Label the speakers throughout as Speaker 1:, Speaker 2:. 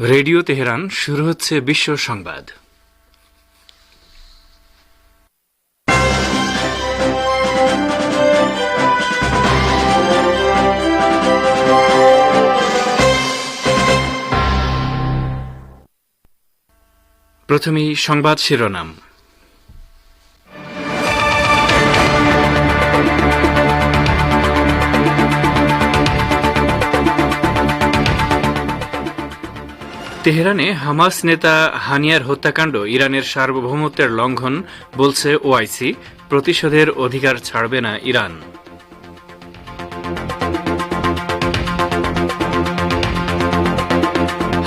Speaker 1: Radio Tehran শুরু হচ্ছে বিশ্ব সংবাদ। প্রথমেই সংবাদ শিরোনাম। তেহরানে হামাস নেতা হানিয়ার হত্যাকাণ্ড ইরানের সার্বভৌমত্বের লঙ্ঘন বলছে ওআইসি, প্রতিশোধের অধিকার ছাড়বে না ইরান।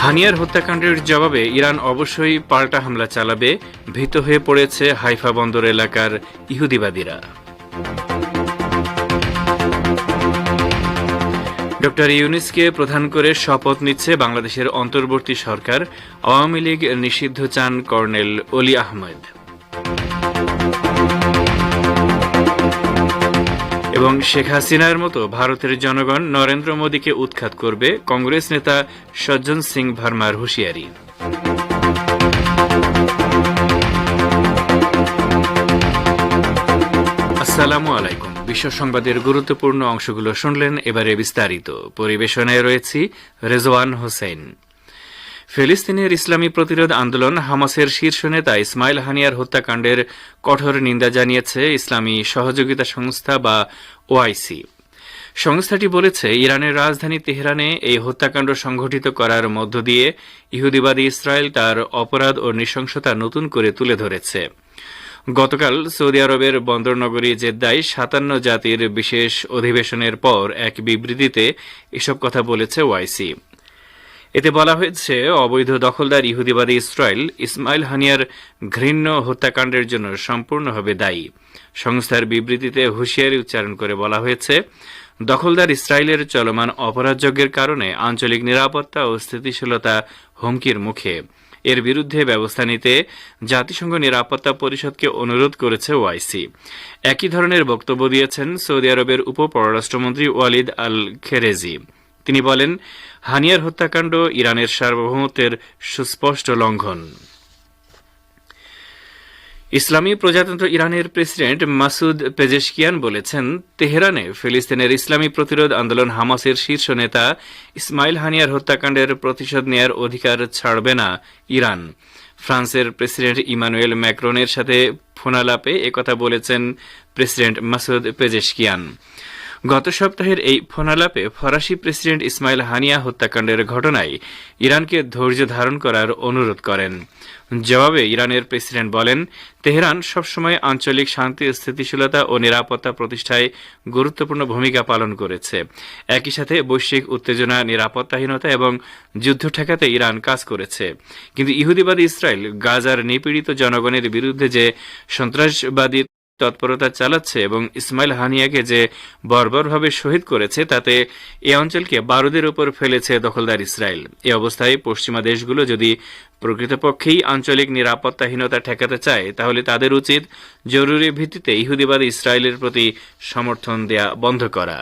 Speaker 1: হানিয়ার হত্যাকাণ্ডের জবাবে ইরান অবশ্যই পাল্টা হামলা চালাবে, ভীত হয়ে পড়েছে হাইফা বন্দর এলাকার ইহুদিবাদীরা। ডক্টর ইউনূসকে প্রধান করে শপথ নিচ্ছে বাংলাদেশের অন্তর্বর্তী সরকার। আওয়ামী লীগ নিষিদ্ধ চান কর্নেল অলি আহমেদ। এবং শেখ হাসিনার মতো ভারতের জনগণ নরেন্দ্র মোদীকে উৎখাত করবে, কংগ্রেস নেতা সজ্জন সিং ভার্মার হুঁশিয়ারি। আসসালামু আলাইকুম। বিশ্ব সংবাদের গুরুত্বপূর্ণ অংশগুলো শুনলেন, এবারে বিস্তারিত। পরিবেশনায় রয়েছি রেজওয়ান হোসেন। ফিলিস্তিনের ইসলামী প্রতিরোধ আন্দোলন হামাসের শীর্ষ নেতা ইসমাইল হানিয়ার হত্যাকাণ্ডের কঠোর নিন্দা জানিয়েছে ইসলামী সহযোগিতা সংস্থা বা ওআইসি। সংস্থাটি বলেছে, ইরানের রাজধানী তেহরানে এই হত্যাকাণ্ড সংঘটিত করার মধ্য দিয়ে ইহুদিবাদী ইসরায়েল তার অপরাধ ও নৃশংসতা নতুন করে তুলে ধরেছে। গতকাল সৌদি আরবের বন্দরনগরী জেদ্দায় ৫৭ জাতির বিশেষ অধিবেশনের পর এক বিবৃতিতে এসব কথা বলেছে ওআইসি। এতে বলা হয়েছে, অবৈধ দখলদার ইহুদিবাদী ইসরায়েল ইসমাইল হানিয়ার ঘৃণ্য হত্যাকাণ্ডের জন্য সম্পূর্ণভাবে দায়ী। সংস্থার বিবৃতিতে হুঁশিয়ারি উচ্চারণ করে বলা হয়েছে, দখলদার ইসরায়েলের চলমান অপরাধযজ্ঞের কারণে আঞ্চলিক নিরাপত্তা ও স্থিতিশীলতা হুমকির মুখে। এর বিরুদ্ধে ব্যবস্থা নিতে জাতিসংঘ নিরাপত্তা পরিষদকে অনুরোধ করেছে ওআইসি। একই ধরনের বক্তব্য দিয়েছেন সৌদি আরবের উপ পররাষ্ট্রমন্ত্রী ওয়ালিদ আল খেরেজি। তিনি বলেন, হানিয়ার হত্যাকাণ্ড ইরানের সার্বভৌমত্বের সুস্পষ্ট লঙ্ঘন। ইসলামী প্রজাতন্ত্র ইরানের প্রেসিডেন্ট মাসুদ পেজেশকিয়ান বলেছেন, তেহরানে ফিলিস্তিনের ইসলামী প্রতিরোধ আন্দোলন হামাসের শীর্ষ নেতা ইসমাইল হানিয়ার হত্যাকাণ্ডের প্রতিশোধ নেয়ার অধিকার ছাড়বে না ইরান। ফ্রান্সের প্রেসিডেন্ট ইমানুয়েল ম্যাক্রনের সাথে ফোনালাপে একথা বলেছেন প্রেসিডেন্ট মাসুদ পেজেশকিয়ান। গত সপ্তাহের এই ফোনালাপে ফরাসি প্রেসিডেন্ট ইসমাইল হানিয়া হত্যাকাণ্ডের ঘটনায় ইরানকে ধৈর্য ধারণ করার অনুরোধ করেন। জবাবে ইরানের প্রেসিডেন্ট বলেন, তেহরান সবসময় আঞ্চলিক শান্তি, স্থিতিশীলতা ও নিরাপত্তা প্রতিষ্ঠায় গুরুত্বপূর্ণ ভূমিকা পালন করেছে। একই সাথে বৈশ্বিক উত্তেজনা, নিরাপত্তাহীনতা এবং যুদ্ধ ঠেকাতে ইরান কাজ করেছে। কিন্তু ইহুদিবাদী ইসরায়েল গাজার নিপীড়িত জনগণের বিরুদ্ধে যে সন্ত্রাসবাদী তৎপরতা চালাচ্ছে এবং ইসমাইল হানিয়াকে যে বর্বরভাবে শহীদ করেছে, তাতে এ অঞ্চলকে বারুদের উপর ফেলেছে দখলদার ইসরায়েল। এ অবস্থায় পশ্চিমা দেশগুলো যদি প্রকৃতপক্ষেই আঞ্চলিক নিরাপত্তাহীনতা ঠেকাতে চায়, তাহলে তাদের উচিত জরুরি ভিত্তিতে ইহুদিবাদী ইসরায়েলের প্রতি সমর্থন দেয়া বন্ধ করা।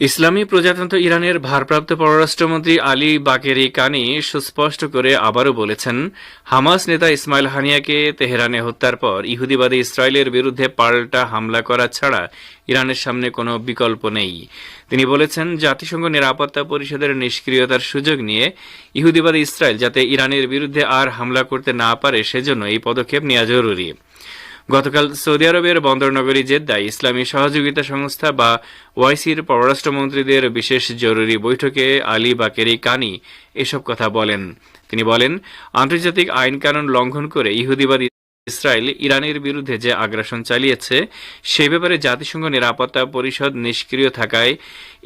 Speaker 1: ইসলামী প্রজাতন্ত্র ইরানের ভারপ্রাপ্ত পররাষ্ট্রমন্ত্রী আলী বাকেরি কানি সুস্পষ্ট করে আবারও বলেছেন, হামাস নেতা ইসমাইল হানিয়াকে তেহরানে হত্যার পর ইহুদিবাদী ইসরায়েলের বিরুদ্ধে পাল্টা হামলা করা ছাড়া ইরানের সামনে কোনো বিকল্প নেই। তিনি বলেছেন, জাতিসংঘ নিরাপত্তা পরিষদের নিষ্ক্রিয়তার সুযোগ নিয়ে ইহুদিবাদী ইসরায়েল যাতে ইরানের বিরুদ্ধে আর হামলা করতে না পারে, সেজন্য এই পদক্ষেপ নেওয়া জরুরি। গতকাল সৌদি আরবের বন্দরনগরী জেদ্দায় ইসলামী সহযোগিতা সংস্থা বা ওআইসির পররাষ্ট্রমন্ত্রীদের বিশেষ জরুরি বৈঠকে আলী বাকেরি কানি এসব কথা বলেন। তিনি বলেন, আন্তর্জাতিক আইন কানুন লঙ্ঘন করে ইহুদিবাদী ইসরায়েল ইরানের বিরুদ্ধে যে আগ্রাসন চালিয়েছে, সে ব্যাপারে জাতিসংঘ নিরাপত্তা পরিষদ নিষ্ক্রিয় থাকায়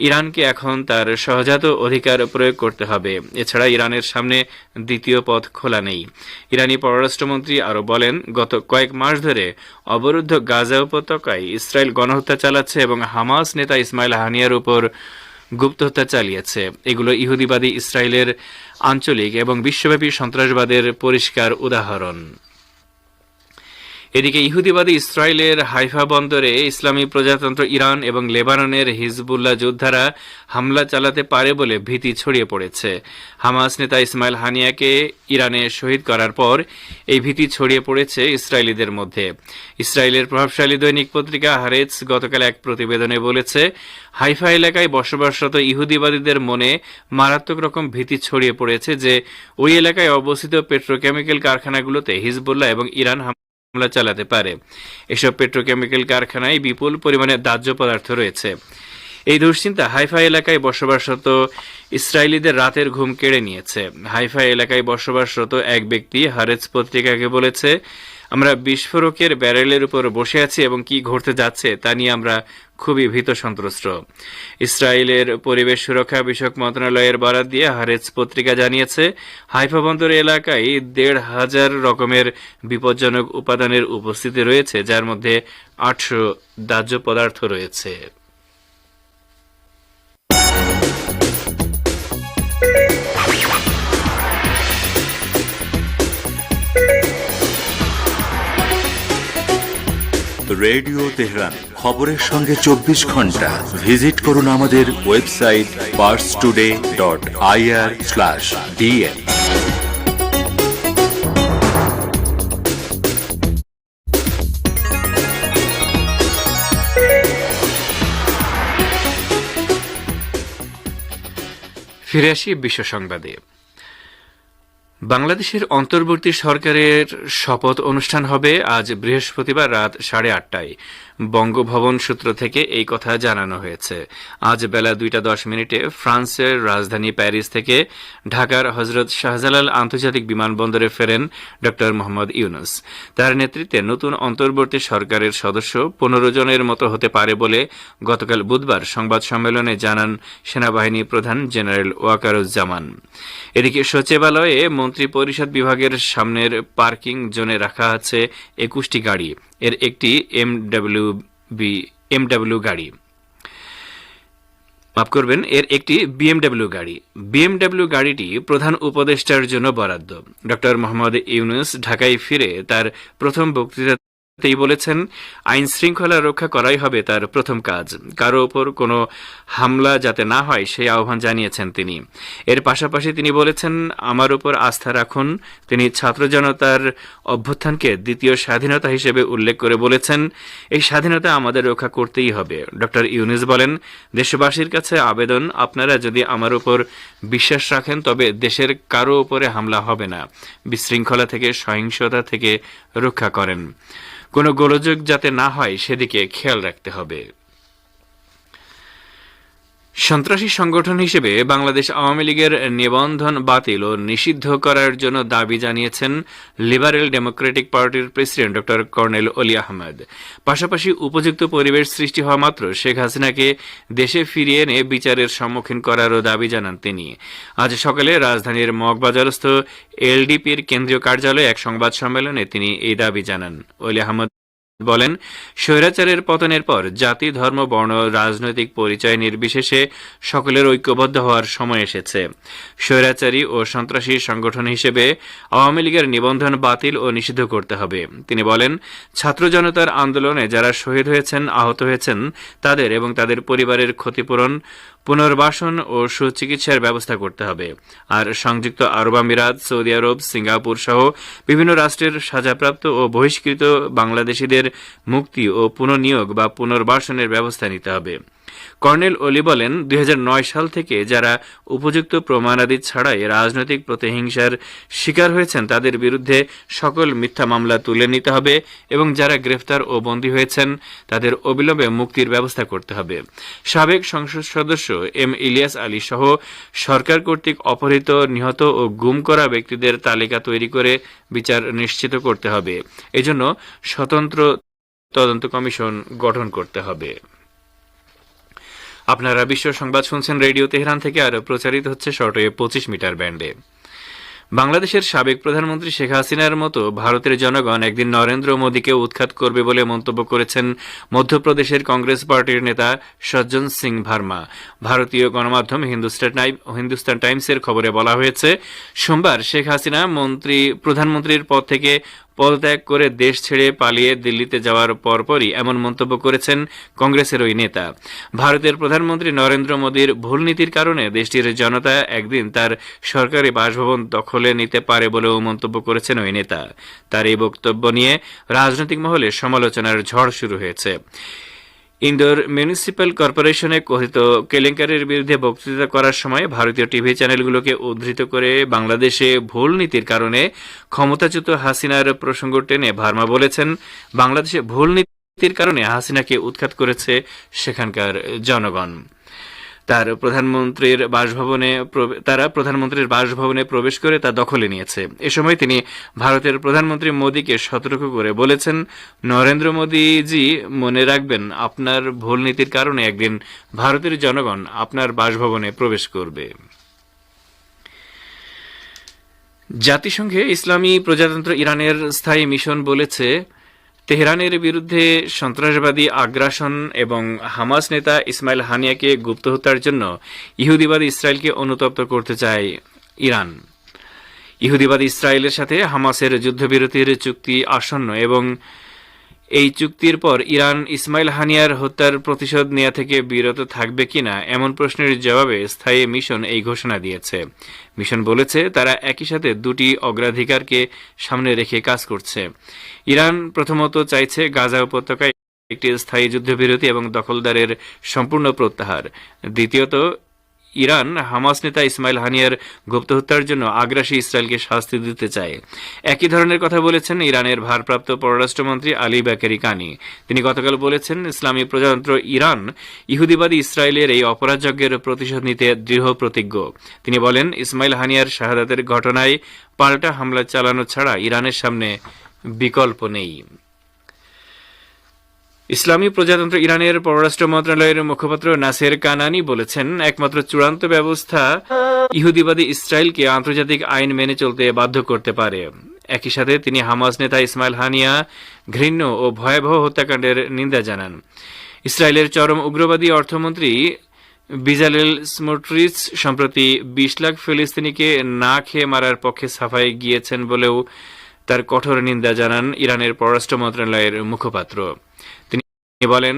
Speaker 1: ইরানকে এখন তার সহজাত অধিকার প্রয়োগ করতে হবে। এছাড়া ইরানের সামনে দ্বিতীয় পথ খোলা নেই। ইরানি পররাষ্ট্রমন্ত্রী আরও বলেন, গত কয়েক মাস ধরে অবরুদ্ধ গাজা উপত্যকায় ইসরায়েল গণহত্যা চালাচ্ছে এবং হামাস নেতা ইসমাইল হানিয়ার উপর গুপ্তহত্যা চালিয়েছে। এগুলো ইহুদিবাদী ইসরায়েলের আঞ্চলিক এবং বিশ্বব্যাপী সন্ত্রাসবাদের পরিষ্কার উদাহরণ। এদিকে ইহুদিবাদী ইসরায়েলের হাইফা বন্দরে ইসলামী প্রজাতন্ত্র ইরান এবং লেবাননের হিজবুল্লাহ যোদ্ধারা হামলা চালাতে পারে বলে ভীতি ছড়িয়ে পড়েছে। হামাস নেতা ইসমাইল হানিয়াকে ইরানে শহীদ করার পর এই ভীতি ছড়িয়ে পড়েছে ইসরায়েলিদের মধ্যে। ইসরায়েলের প্রভাবশালী দৈনিক পত্রিকা হারেজ গতকাল এক প্রতিবেদনে বলেছে, হাইফা এলাকায় বসবাসরত ইহুদিবাদীদের মনে মারাত্মক রকম ভীতি ছড়িয়ে পড়েছে যে ওই এলাকায় অবস্থিত পেট্রোকেমিক্যাল কারখানাগুলোতে হিজবুল্লাহ এবং ইরান হামলা চালাতে পারে। এসব পেট্রোকেমিক্যাল কারখানায় বিপুল পরিমাণে দাহ্য পদার্থ রয়েছে। এই দুশ্চিন্তা হাইফা এলাকায় বসবাসরত ইসরায়েলিদের রাতের ঘুম কেড়ে নিয়েছে। হাইফা এলাকায় বসবাসরত এক ব্যক্তি হারেজ পত্রিকাকে বলেছে, আমরা বিস্ফোরকের ব্যারেলের উপর বসে আছি এবং কি ঘটতে যাচ্ছে তা নিয়ে আমরা খুবই ভীত সন্ত্রস্ত। ইসরায়েলের পরিবেশ সুরক্ষা বিষয়ক মন্ত্রণালয়ের বরাত দিয়ে হারেজ পত্রিকা জানিয়েছে, হাইফা বন্দর এলাকায় ১৫০০ রকমের বিপজ্জনক উপাদানের উপস্থিতি রয়েছে, যার মধ্যে ৮০০ দাহ্য পদার্থ রয়েছে।
Speaker 2: রেডিও তেহরান, খবরের সঙ্গে ২৪ ঘন্টা। ভিজিট করুন আমাদের ওয়েবসাইট parstoday.ir/dn।
Speaker 1: ফিরে আসি বিশ্ব সংবাদে। বাংলাদেশের অন্তর্বর্তী সরকারের শপথ অনুষ্ঠান হবে আজ বৃহস্পতিবার রাত 8:30টায়। বঙ্গভবন সূত্র থেকে এই কথা জানানো হয়েছে। আজ বেলা 2:10 ফ্রান্সের রাজধানী প্যারিস থেকে ঢাকার হজরত শাহজালাল আন্তর্জাতিক বিমানবন্দরে ফেরেন ড মোহাম্মদ ইউনূস। তার নেতৃত্বে নতুন অন্তর্বর্তী সরকারের সদস্য 15 জনের মতো হতে পারে বলে গতকাল বুধবার সংবাদ সম্মেলনে জানান সেনাবাহিনী প্রধান জেনারেল ওয়াকারুজ্জামান। এদিকে সচিবালয়ে মন্ত্রী পরিষদ বিভাগের সামনের পার্কিং জোনে রাখা আছে 21টি গাড়ি। এর একটি এমডব্লিউ গাড়ি। এর একটি বিএমডব্লিউ গাড়ি। বিএমডব্লিউ গাড়িটি প্রধান উপদেষ্টার জন্য বরাদ্দ। ড মোহাম্মদ ইউনূস ঢাকায় ফিরে তার প্রথম বক্তৃতাতেই বলেছেন, আইন শৃঙ্খলা রক্ষা করাই হবে তার প্রথম কাজ। কারো ওপর কোনো হামলা যাতে না হয় সেই আহ্বান জানিয়েছেন তিনি। এর পাশাপাশি তিনি বলেছেন, আমার উপর আস্থা রাখুন। তিনি ছাত্র জনতার অভ্যুত্থানকে দ্বিতীয় স্বাধীনতা হিসেবে উল্লেখ করে বলেছেন, এই স্বাধীনতা আমাদের রক্ষা করতেই হবে। ড ইউনূস বলেন, দেশবাসীর কাছে আবেদন, আপনারা যদি আমার উপর বিশ্বাস রাখেন তবে দেশের কারো উপরে হামলা হবে না। বিশৃঙ্খলা থেকে, সহিংসতা থেকে রক্ষা করেন। কোনো গোলযোগ যাতে না হয় সেদিকে খেয়াল রাখতে হবে। সন্ত্রাসী সংগঠন হিসেবে বাংলাদেশ আওয়ামী লীগের নিবন্ধন বাতিল ও নিষিদ্ধ করার জন্য দাবি জানিয়েছেন লিবারেল ডেমোক্রেটিক পার্টির প্রেসিডেন্ট ড কর্নেল অলি আহমেদ। পাশাপাশি উপযুক্ত পরিবেশ সৃষ্টি হওয়া মাত্র শেখ হাসিনাকে দেশে ফিরিয়ে এনে বিচারের সম্মুখীন করারও দাবি জানান তিনি। আজ সকালে রাজধানীর মগবাজারস্থ এলডিপির কেন্দ্রীয় কার্যালয়ে এক সংবাদ সম্মেলনে তিনি এই দাবি জানান। অলি আহমেদ বলেন, স্বৈরাচারের পতনের পর জাতি, ধর্ম, বর্ণ, রাজনৈতিক পরিচয় নির্বিশেষে সকলের ঐক্যবদ্ধ হওয়ার সময় এসেছে। স্বৈরাচারী ও সন্ত্রাসী সংগঠন হিসেবে আওয়ামী লীগের নিবন্ধন বাতিল ও নিষিদ্ধ করতে হবে। তিনি বলেন, ছাত্র জনতার আন্দোলনে যারা শহীদ হয়েছেন, আহত হয়েছেন তাদের এবং তাদের পরিবারের ক্ষতিপূরণ, পুনর্বাসন ও সুচিকিৎসার ব্যবস্থা করতে হবে। আর সংযুক্ত আরব আমিরাত, সৌদি আরব, সিঙ্গাপুর সহ বিভিন্ন রাষ্ট্রের সাজাপ্রাপ্ত ও বহিষ্কৃত বাংলাদেশিদের মুক্তি ও পুনর্নিয়োগ বা পুনর্বাসনের ব্যবস্থা নিতে হবে। কর্নেল অলি বলেন, 2009 সাল থেকে যারা উপযুক্ত প্রমাণাদি ছাড়াই রাজনৈতিক প্রতিহিংসার শিকার হয়েছেন তাদের বিরুদ্ধে সকল মিথ্যা মামলা তুলে নিতে হবে এবং যারা গ্রেফতার ও বন্দী হয়েছেন তাদের অবিলম্বে মুক্তির ব্যবস্থা করতে হবে। সাবেক সংসদ সদস্য এম ইলিয়াস আলী সহ সরকার কর্তৃক অপহৃত, নিহত ও গুম করা ব্যক্তিদের তালিকা তৈরি করে বিচার নিশ্চিত করতে হবে। এজন্য স্বতন্ত্র তদন্ত কমিশন গঠন করতে হবে। আপনারা বিশ্ব সংবাদ শুনছেন রেডিও তেহরান থেকে, আরও প্রচারিত হচ্ছে শর্টওয়েভ 25 মিটার ব্যান্ডে। বাংলাদেশের সাবেক প্রধানমন্ত্রী শেখ হাসিনার মতো ভারতের জনগণ একদিন নরেন্দ্র মোদীকে উৎখাত করবে বলে মন্তব্য করেছেন মধ্যপ্রদেশের কংগ্রেস পার্টির নেতা সজ্জন সিং ভার্মা। ভারতীয় গণমাধ্যম হিন্দুস্তান টাইমসের খবরে বলা হয়েছে, সোমবার শেখ হাসিনা প্রধানমন্ত্রীর পদ থেকে পদত্যাগ করে দেশ ছেড়ে পালিয়ে দিল্লিতে যাওয়ার পরপরই এমন মন্তব্য করেছেন কংগ্রেসের ওই নেতা। ভারতের প্রধানমন্ত্রী নরেন্দ্র মোদীর ভুল নীতির কারণে দেশটির জনতা একদিন তার সরকারি বাসভবন দখলে নিতে পারে বলেও মন্তব্য করেছেন ওই নেতা। তার এই বক্তব্য নিয়ে রাজনৈতিক মহলে সমালোচনার ঝড় শুরু হয়েছে। ইন্দোর মিউনিসিপ্যাল কর্পোরেশনে কথিত কেলেঙ্কারির বিরুদ্ধে বক্তৃতা করার সময় ভারতীয় টিভি চ্যানেলগুলোকে উদ্ধৃত করে বাংলাদেশে ভুল নীতির কারণে ক্ষমতাচ্যুত হাসিনার প্রসঙ্গ টেনে ভার্মা বলেছেন, বাংলাদেশে ভুল নীতির কারণে হাসিনাকে উৎখাত করেছে সেখানকার জনগণ। তারা প্রধানমন্ত্রীর বাসভবনে প্রবেশ করে তা দখলে নিয়েছে। এ সময় তিনি ভারতের প্রধানমন্ত্রী মোদীকে সতর্ক করে বলেছেন, নরেন্দ্র মোদীজি মনে রাখবেন, আপনার ভুল নীতির কারণে একদিন ভারতের জনগণ আপনার বাসভবনে প্রবেশ করবে। জাতিসংঘে ইসলামী প্রজাতন্ত্র ইরানের স্থায়ী মিশন বলেছে, তেহরানের বিরুদ্ধে সন্ত্রাসবাদী আগ্রাসন এবং হামাস নেতা ইসমাইল হানিয়াকে গুপ্ত হত্যার জন্য ইহুদিবাদী ইসরায়েলকে অনুতপ্ত করতে চায় ইরান। ইহুদিবাদী ইসরায়েলের সাথে হামাসের যুদ্ধবিরতির চুক্তি আসন্ন এবং এই চুক্তির পর ইরান ইসমাইল হানিয়ার হত্যার প্রতিশোধ নেওয়া থেকে বিরত থাকবে কিনা এমন প্রশ্নের জবাবে স্থায়ী মিশন এই ঘোষণা দিয়েছে। মিশন বলেছে, তারা একই সাথে দুটি অগ্রাধিকারকে সামনে রেখে কাজ করছে। ইরান প্রথমত চাইছে গাজা উপত্যকায় একটি স্থায়ী যুদ্ধবিরতি এবং দখলদারের সম্পূর্ণ প্রত্যাহার। দ্বিতীয়ত, ইরান হামাস নেতা ইসমাইল হানিয়ার গুপ্ত হত্যার জন্য আগ্রাসী ইসরায়েলকে শাস্তি দিতে চায়। একই ধরনের কথা বলেছেন ইরানের ভারপ্রাপ্ত পররাষ্ট্রমন্ত্রী আলী বাকেরি কানি। তিনি গতকাল বলেছেন, ইসলামী প্রজাতন্ত্র ইরান ইহুদিবাদী ইসরায়েলের এই অপরাধযজ্ঞের প্রতিশোধ নিতে দৃঢ় প্রতিজ্ঞ। তিনি বলেন, ইসমাইল হানিয়ার শাহাদাতের ঘটনায় পাল্টা হামলা চালানো ছাড়া ইরানের সামনে বিকল্প নেই। ইসলামী প্রজাতন্ত্র ইরানের পররাষ্ট্র মন্ত্রণালয়ের মুখপাত্র নাসের কানানি বলেছেন, একমাত্র চূড়ান্ত ব্যবস্থা ইহুদিবাদী ইসরায়েলকে আন্তর্জাতিক আইন মেনে চলতে বাধ্য করতে পারে। একই সাথে তিনি হামাস নেতা ইসমাইল হানিয়া ঘৃণ্য ও ভয়াবহ হত্যাকাণ্ডের নিন্দা জানান। ইসরায়েলের চরম উগ্রবাদী অর্থমন্ত্রী বিজালেল স্মোট্রিচ সম্প্রতি 20 লাখ ফিলিস্তিনিকে না খেয়ে মারার পক্ষে সাফাই গিয়েছেন বলেও তার কঠোর নিন্দা জানান ইরানের পররাষ্ট্র মন্ত্রণালয়ের মুখপাত্র। তিনি বলেন,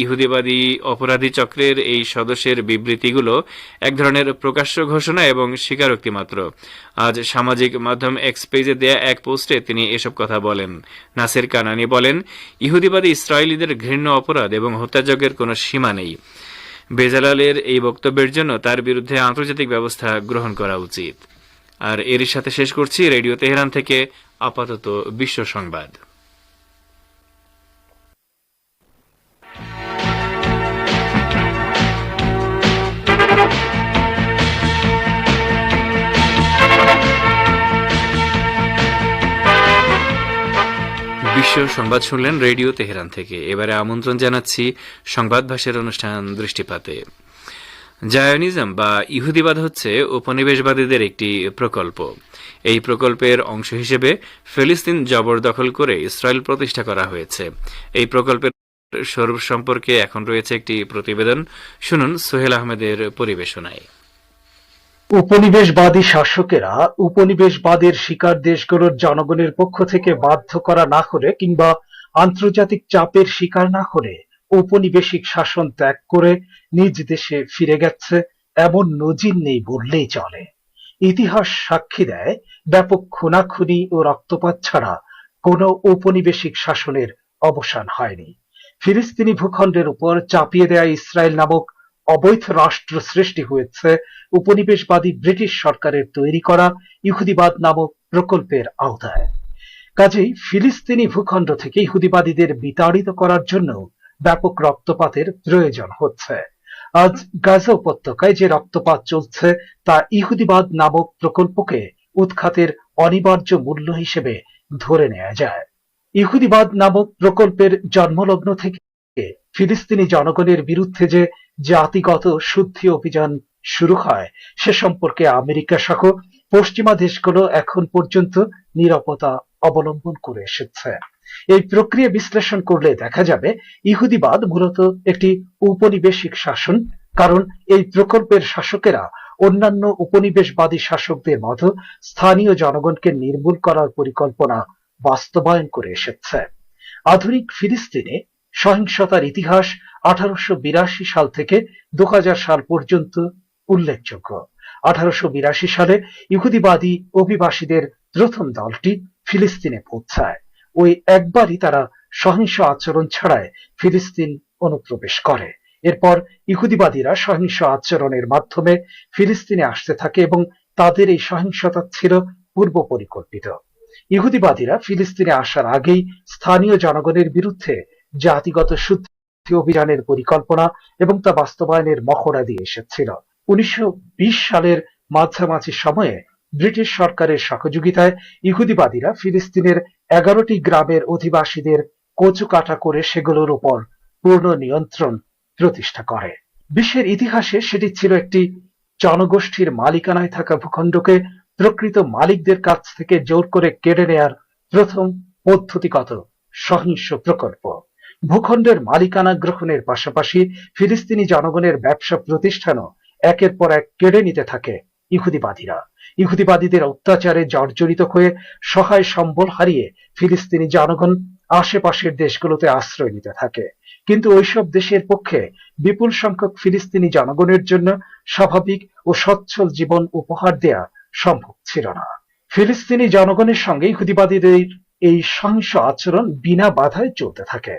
Speaker 1: ইহুদিবাদী অপরাধী চক্রের এই সদস্যের বিবৃতিগুলো এক ধরনের প্রকাশ্য ঘোষণা এবং স্বীকারোক্তি মাত্র। আজ সামাজিক মাধ্যম এক্স পেজে দেয়া এক পোস্টে তিনি এসব কথা বলেন। নাসের কানানি বলেন, ইহুদিবাদী ইসরায়েলিদের ঘৃণ্য অপরাধ এবং হত্যাযজ্ঞের কোনো সীমা নেই। বেজালালের এই বক্তব্যের জন্য তার বিরুদ্ধে আন্তর্জাতিক ব্যবস্থা গ্রহণ করা উচিত। আর এরই সাথে শেষ করছি রেডিও তেহরান থেকে আপাতত বিশ্ব সংবাদ। বিশ্ব সংবাদ শুনলেন রেডিও তেহরান থেকে। এবারে আমন্ত্রণ জানাচ্ছি সংবাদ ভাষার অনুষ্ঠান দৃষ্টিপাতে। জায়নিজম বা ইহুদিবাদ হচ্ছে উপনিবেশবাদীদের একটি প্রকল্প। এই প্রকল্পের অংশ হিসেবে ফিলিস্তিন জবরদখল করে ইসরায়েল প্রতিষ্ঠা করা হয়েছে। এই প্রকল্পের স্বরূপ সম্পর্কে এখন রয়েছে একটি প্রতিবেদন, শুনুন সোহেল আহমেদের পরিবেশনায়।
Speaker 3: উপনিবেশবাদী শাসকেরা উপনিবেশবাদের শিকার দেশগুলোর জনগণের পক্ষ থেকে বাধ্য করা না হলে কিংবা আন্তর্জাতিক চাপের শিকার না হলে ঔপনিবেশিক শাসন ত্যাগ করে নিজ দেশে ফিরে গেছে এমন নজির নেই বললেই চলে। ইতিহাস সাক্ষী দেয়, ব্যাপক খুনাখুনি ও রক্তপাত ছাড়া কোনো ঔপনিবেশিক শাসনের অবসান হয়নি। ফিলিস্তিনি ভূখণ্ডের উপর চাপিয়ে দেয়া ইসরায়েল নামক অবৈধ রাষ্ট্র সৃষ্টি হয়েছে উপনিবেশবাদী ব্রিটিশ সরকারের তৈরি করা ইহুদিবাদ নামক প্রকল্পের আওতায়। কাজেই ফিলিস্তিনি ভূখণ্ড থেকে ইহুদিবাদীদের বিতাড়িত করার জন্য ব্যাপক রক্তপাতের প্রয়োজন হচ্ছে। আজ গাজা উপত্যকায় যে রক্তপাত চলছে তা ইহুদিবাদ নামক প্রকল্পকে উৎখাতের অনিবার্য মূল্য হিসেবে ধরে নেওয়া যায়। ইহুদিবাদ নামক প্রকল্পের জন্মলগ্ন থেকে ফিলিস্তিনি জনগণের বিরুদ্ধে যে জাতিগত শুদ্ধি অভিযান শুরু হয় সে সম্পর্কে আমেরিকা সহ পশ্চিমা দেশগুলো এখন পর্যন্ত নীরবতা অবলম্বন করে এসেছে। এই প্রক্রিয়া বিশ্লেষণ করলে দেখা যাবে ইহুদিবাদ মূলত একটি উপনিবেশিক শাসন, কারণ এই প্রকল্পের শাসকেরা অন্যান্য উপনিবেশবাদী শাসকদের মতো স্থানীয় জনগণকে নির্মূল করার পরিকল্পনা বাস্তবায়ন করে এসেছে। আধুনিক ফিলিস্তিনে সহিংসতার ইতিহাস 1882 সাল থেকে 2000 সাল পর্যন্ত উল্লেখযোগ্য। 1882 সালে ইহুদিবাদী অভিবাসীদের প্রথম দলটি ফিলিস্তিনে পৌঁছায়। ওই একবারই তারা সহিংস আচরণ ছাড়ায় ফিলিস্তিন অনুপ্রবেশ করে। এরপর ইহুদিবাদীরা সহিংস আচরণের মাধ্যমে ফিলিস্তিনে আসতে থাকে এবং তাদের এই সহিংসতা ছিল পূর্ব পরিকল্পিত। ইহুদিবাদীরা ফিলিস্তিনে আসার আগেই স্থানীয় জনগণের বিরুদ্ধে জাতিগত শুদ্ধি অভিযানের পরিকল্পনা এবং তা বাস্তবায়নের মহড়া দিয়ে এসেছিল। 1920 সালের মাঝামাঝি সময়ে ব্রিটিশ সরকারের সহযোগিতায় ইহুদিবাদীরা ফিলিস্তিনের 11টি গ্রামের অধিবাসীদের কচুকাটা করে সেগুলোর উপর পূর্ণ নিয়ন্ত্রণ প্রতিষ্ঠা করে। বিশ্বের ইতিহাসে সেটি ছিল একটি জনগোষ্ঠীর মালিকানায় থাকা ভূখণ্ডকে প্রকৃত মালিকদের কাছ থেকে জোর করে কেড়ে নেয়ার প্রথম পদ্ধতিগত সহিংস প্রকল্প। ভূখণ্ডের মালিকানা গ্রহণের পাশাপাশি ফিলিস্তিনি জনগণের ব্যবসা প্রতিষ্ঠানও একের পর এক কেড়ে নিতে থাকে ইহুদিবাদীরা। ইহুদিবাদীদের অত্যাচারে জর্জরিত হয়ে সহায় সম্বল হারিয়ে ফিলিস্তিনি জনগণ আশেপাশের দেশগুলোতে আশ্রয় নিতে থাকে। কিন্তু ওইসব দেশের পক্ষে বিপুল সংখ্যক ফিলিস্তিনি জনগণের জন্য স্বাভাবিক ও সচ্ছল জীবন উপহার দেয়া সম্ভব ছিল না। ফিলিস্তিনি জনগণের সঙ্গে ইহুদিবাদীদের এই সহিংস আচরণ বিনা বাধায় চলতে থাকে।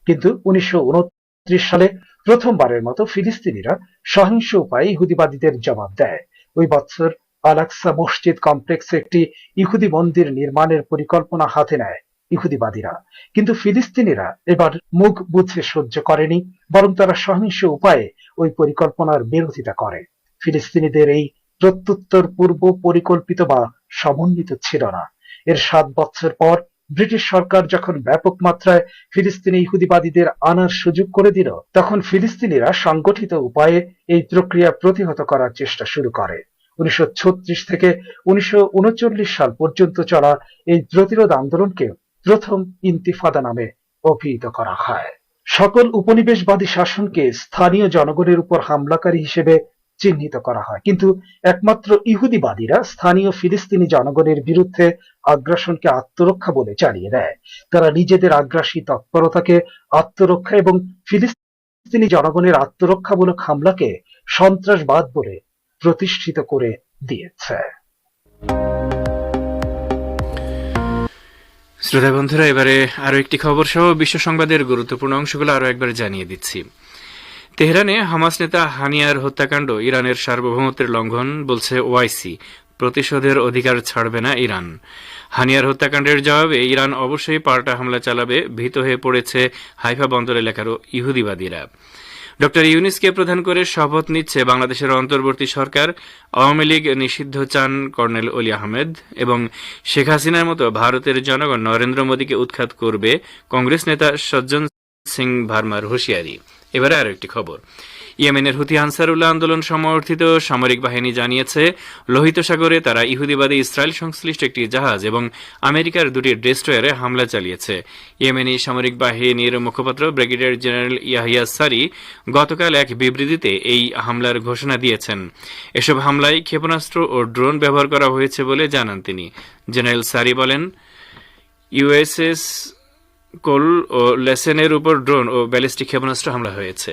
Speaker 3: কিন্তু 1929 সালে প্রথমবারের মতো ফিলিস্তিনিরা সহিংস উপায়ে ইহুদিবাদীদের জবাব দেয়। ওই বছর আল-আকসা মসজিদ কমপ্লেক্সে একটি ইহুদি মন্দির নির্মাণের পরিকল্পনা হাতে নেয় ইহুদিবাদীরা। কিন্তু ফিলিস্তিনিরা এবার মুখ বুঝে সহ্য করেনি, বরং তারা সহিংস উপায়ে ওই পরিকল্পনার বিরোধিতা করে। ফিলিস্তিনিদের এই প্রত্যুত্তর পূর্ব পরিকল্পিত বা সমন্বিত ছিল না। এর 7 বছর পর ব্রিটিশ সরকার যখন ব্যাপক মাত্রায় ফিলিস্তিনি ইহুদিবাদীদের আনার সুযোগ করে দিল, তখন ফিলিস্তিনিরা সংগঠিত উপায়ে এই প্রক্রিয়া প্রতিহত করার চেষ্টা শুরু করে। 1936 থেকে 1939 সাল পর্যন্ত চলা এই প্রতিরোধ আন্দোলনকে প্রথম ইন্তিফাদা নামে অভিহিত করা হয়। সকল উপনিবেশবাদী শাসনকে স্থানীয় জনগণের উপর হামলাকারী হিসেবে চিহ্নিত করা হয়, কিন্তু একমাত্র ইহুদিবাদীরা স্থানীয় ফিলিস্তিনি জনগণের বিরুদ্ধে আগ্রাসনকে আত্মরক্ষা বলে চালিয়ে দেয়। তারা নিজেদের আগ্রাসী তৎপরতাকে আত্মরক্ষা এবং ফিলিস্তিনি জনগণের আত্মরক্ষামূলক হামলাকে সন্ত্রাসবাদ বলে প্রতিষ্ঠিত করে দিয়েছে।
Speaker 1: শ্রোতা বন্ধুরা, এবারে আরো একটি খবর সহ বিশ্ব সংবাদের গুরুত্বপূর্ণ অংশগুলো আরো একবার জানিয়ে দিচ্ছি। তেহরানে হামাস নেতা হানিয়ার হত্যাকাণ্ড ইরানের সার্বভৌমত্বের লঙ্ঘন বলছে ওআইসি। প্রতিশোধের অধিকার ছাড়বে না ইরান। হানিয়ার হত্যাকাণ্ডের জবাবে ইরান অবশ্যই পাল্টা হামলা চালাবে, ভীত হয়ে পড়েছে হাইফা বন্দর এলাকার ইহুদিবাদীরা। ডক্টর ইউনিসকে প্রধান করে শপথ নিচ্ছে বাংলাদেশের অন্তর্বর্তী সরকার। আওয়ামী লীগ নিষিদ্ধ চান কর্নেল অলি আহমেদ এবং শেখ হাসিনার মতো ভারতের জনগণ নরেন্দ্র মোদীকে উৎখাত করবে কংগ্রেস নেতা সজ্জন সিং ভার্মার হুঁশিয়ারি। এবারে আরো একটি খবর। ইয়েমেনের হুথি আনসারুল্লাহ আন্দোলন সমর্থিত সামরিক বাহিনী জানিয়েছে লোহিত সাগরে তারা ইহুদিবাদী ইসরায়েল সংশ্লিষ্ট একটি জাহাজ এবং আমেরিকার 2টি ডেস্ট্রয়ারে হামলা চালিয়েছে। ইয়েমেনি সামরিক বাহিনীর মুখপাত্র ব্রিগেডিয়ার জেনারেল ইয়াহিয়া সারি গতকাল এক বিবৃতিতে এই হামলার ঘোষণা দিয়েছেন। এসব হামলায় ক্ষেপণাস্ত্র ও ড্রোন ব্যবহার করা হয়েছে বলে জানান তিনি। জেনারেল সারি বলেন, ইউএসএস কোল ও লেসেনের উপর ড্রোন ও ব্যালিস্টিক ক্ষেপণাস্ত্র হামলা হয়েছে।